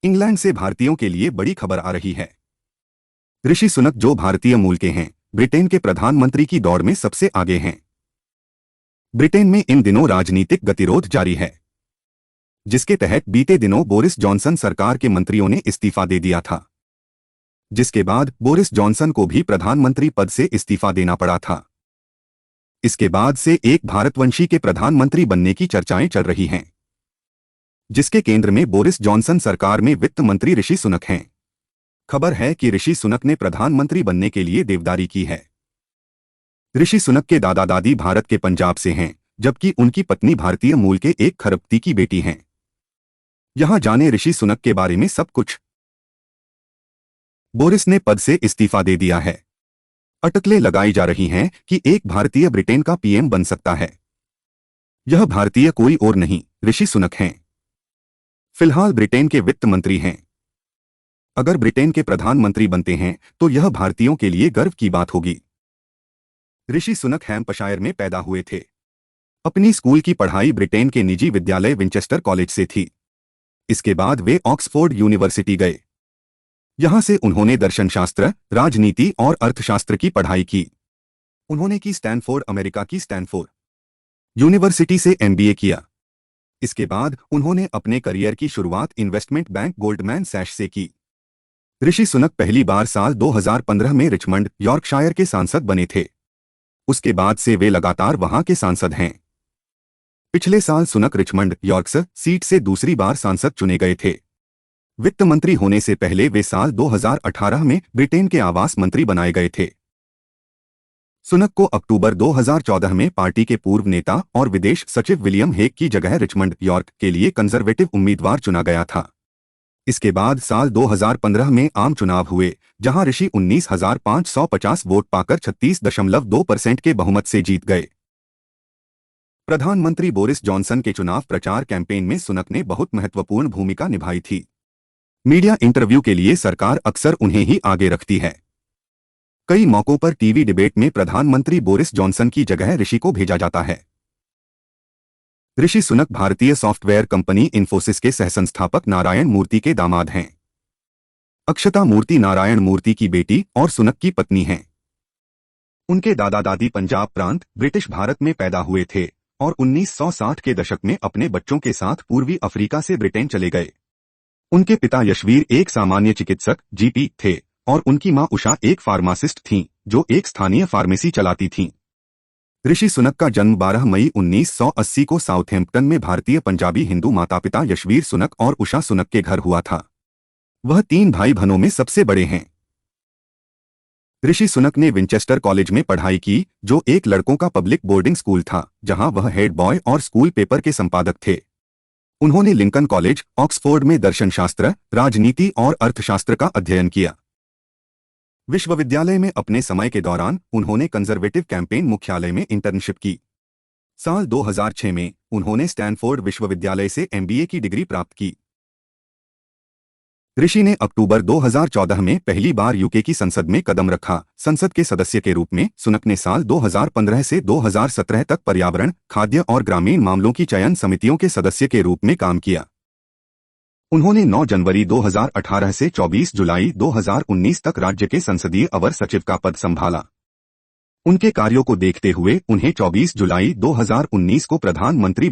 England से भारतीयों के लिए बड़ी खबर आ रही है। ऋषि सुनक, जो भारतीय मूल के हैं, ब्रिटेन के प्रधानमंत्री की दौड़ में सबसे आगे हैं। ब्रिटेन में इन दिनों राजनीतिक गतिरोध जारी है, जिसके तहत बीते दिनों बोरिस जॉनसन सरकार के मंत्रियों ने इस्तीफा दे दिया था, जिसके बाद बोरिस जॉनसन को भी प्रधानमंत्री पद से इस्तीफा देना पड़ा था। इसके बाद से एक भारतवंशी के प्रधानमंत्री बनने की चर्चाएं चल रही हैं, जिसके केंद्र में बोरिस जॉनसन सरकार में वित्त मंत्री ऋषि सुनक हैं। खबर है कि ऋषि सुनक ने प्रधानमंत्री बनने के लिए देवदारी की है। ऋषि सुनक के दादा दादी भारत के पंजाब से हैं, जबकि उनकी पत्नी भारतीय मूल के एक खरबती की बेटी हैं। यहां जाने ऋषि सुनक के बारे में सब कुछ। बोरिस ने पद से इस्तीफा दे दिया है। अटकलें लगाई जा रही हैं कि एक भारतीय ब्रिटेन का पीएम बन सकता है। यह भारतीय कोई और नहीं, ऋषि सुनक हैं। फिलहाल ब्रिटेन के वित्त मंत्री हैं। अगर ब्रिटेन के प्रधानमंत्री बनते हैं तो यह भारतीयों के लिए गर्व की बात होगी। ऋषि सुनक हैम्पशायर में पैदा हुए थे। अपनी स्कूल की पढ़ाई ब्रिटेन के निजी विद्यालय विंचेस्टर कॉलेज से थी। इसके बाद वे ऑक्सफोर्ड यूनिवर्सिटी गए। यहां से उन्होंने दर्शनशास्त्र, राजनीति और अर्थशास्त्र की पढ़ाई की। उन्होंने की स्टैनफोर्ड, अमेरिका की स्टैनफोर्ड यूनिवर्सिटी से एमबीए किया। इसके बाद उन्होंने अपने करियर की शुरुआत इन्वेस्टमेंट बैंक गोल्डमैन सैश से की। ऋषि सुनक पहली बार साल 2015 में रिचमंड, यॉर्कशायर के सांसद बने थे। उसके बाद से वे लगातार वहां के सांसद हैं। पिछले साल सुनक रिचमंड, यॉर्कशायर सीट से दूसरी बार सांसद चुने गए थे। वित्त मंत्री होने से पहले वे साल 2018 में ब्रिटेन के आवास मंत्री बनाए गए थे। सुनक को अक्टूबर 2014 में पार्टी के पूर्व नेता और विदेश सचिव विलियम हेग की जगह रिचमंड, यॉर्क के लिए कंजर्वेटिव उम्मीदवार चुना गया था। इसके बाद साल 2015 में आम चुनाव हुए, जहां ऋषि 19,550 वोट पाकर 36.2% के बहुमत से जीत गए। प्रधानमंत्री बोरिस जॉनसन के चुनाव प्रचार कैंपेन में सुनक ने बहुत महत्वपूर्ण भूमिका निभाई थी। मीडिया इंटरव्यू के लिए सरकार अक्सर उन्हें ही आगे रखती है। कई मौकों पर टीवी डिबेट में प्रधानमंत्री बोरिस जॉनसन की जगह ऋषि को भेजा जाता है। ऋषि सुनक भारतीय सॉफ्टवेयर कंपनी इन्फोसिस के सहसंस्थापक नारायण मूर्ति के दामाद हैं। अक्षता मूर्ति नारायण मूर्ति की बेटी और सुनक की पत्नी हैं। उनके दादा दादी पंजाब प्रांत, ब्रिटिश भारत में पैदा हुए थे और 1960 के दशक में अपने बच्चों के साथ पूर्वी अफ्रीका से ब्रिटेन चले गए। उनके पिता यशवीर एक सामान्य चिकित्सक जीपी थे और उनकी मां उषा एक फार्मासिस्ट थीं, जो एक स्थानीय फार्मेसी चलाती थीं। ऋषि सुनक का जन्म 12 मई 1980 को साउथहैम्पटन में भारतीय पंजाबी हिंदू माता पिता यशवीर सुनक और उषा सुनक के घर हुआ था। वह 3 भाई बहनों में सबसे बड़े हैं। ऋषि सुनक ने विंचेस्टर कॉलेज में पढ़ाई की, जो एक लड़कों का पब्लिक बोर्डिंग स्कूल था, जहां वह हेड बॉय और स्कूल पेपर के संपादक थे। उन्होंने लिंकन कॉलेज, ऑक्सफोर्ड में दर्शनशास्त्र, राजनीति और अर्थशास्त्र का अध्ययन किया। विश्वविद्यालय में अपने समय के दौरान उन्होंने कंजर्वेटिव कैंपेन मुख्यालय में इंटर्नशिप की। साल 2006 में उन्होंने स्टैनफोर्ड विश्वविद्यालय से एमबीए की डिग्री प्राप्त की। ऋषि ने अक्टूबर 2014 में पहली बार यूके की संसद में कदम रखा। संसद के सदस्य के रूप में सुनक ने साल 2015 से 2017 तक पर्यावरण, खाद्य और ग्रामीण मामलों की चयन समितियों के सदस्य के रूप में काम किया। उन्होंने 9 जनवरी 2018 से 24 जुलाई 2019 तक राज्य के संसदीय अवर सचिव का पद संभाला। उनके कार्यों को देखते हुए उन्हें 24 जुलाई 2019 को प्रधानमंत्री